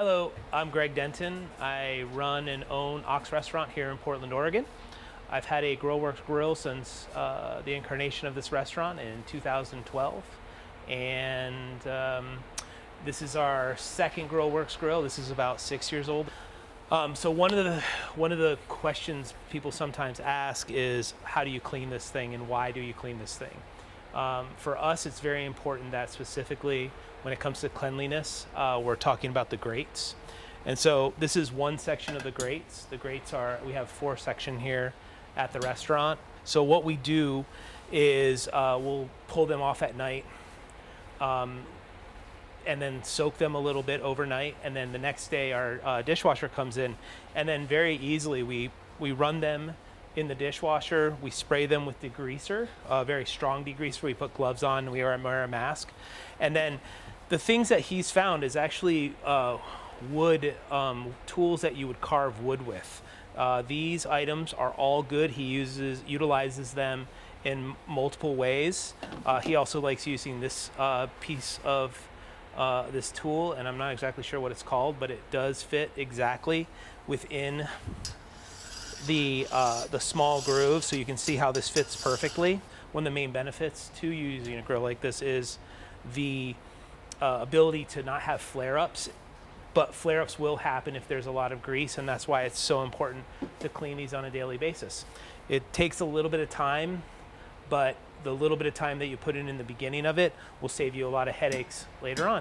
Hello, I'm Greg Denton. I run and own Ox Restaurant here in Portland, Oregon. I've had a Grillworks grill since the incarnation of this restaurant in 2012, and this is our second Grillworks grill. This is about 6 years old. So one of the questions people sometimes ask is, how do you clean this thing, and why do you clean this thing? For us, it's very important that specifically when it comes to cleanliness, we're talking about the grates. And so this is one section of the grates. The grates we have 4 sections here at the restaurant. So what we do is we'll pull them off at night and then soak them a little bit overnight. And then the next day our dishwasher comes in, and then very easily we run them in the dishwasher. We spray them with degreaser, very strong degreaser. We put gloves on, we wear a mask. And then the things that he's found is actually wood tools that you would carve wood with. These items are all good. He utilizes them in multiple ways. He also likes using this piece of this tool, and I'm not exactly sure what it's called, but it does fit exactly within the small groove, so you can see how this fits perfectly. One of the main benefits to using a grill like this is the ability to not have flare-ups, but flare-ups will happen if there's a lot of grease, and that's why it's so important to clean these on a daily basis. It takes a little bit of time, but the little bit of time that you put in the beginning of it will save you a lot of headaches later on.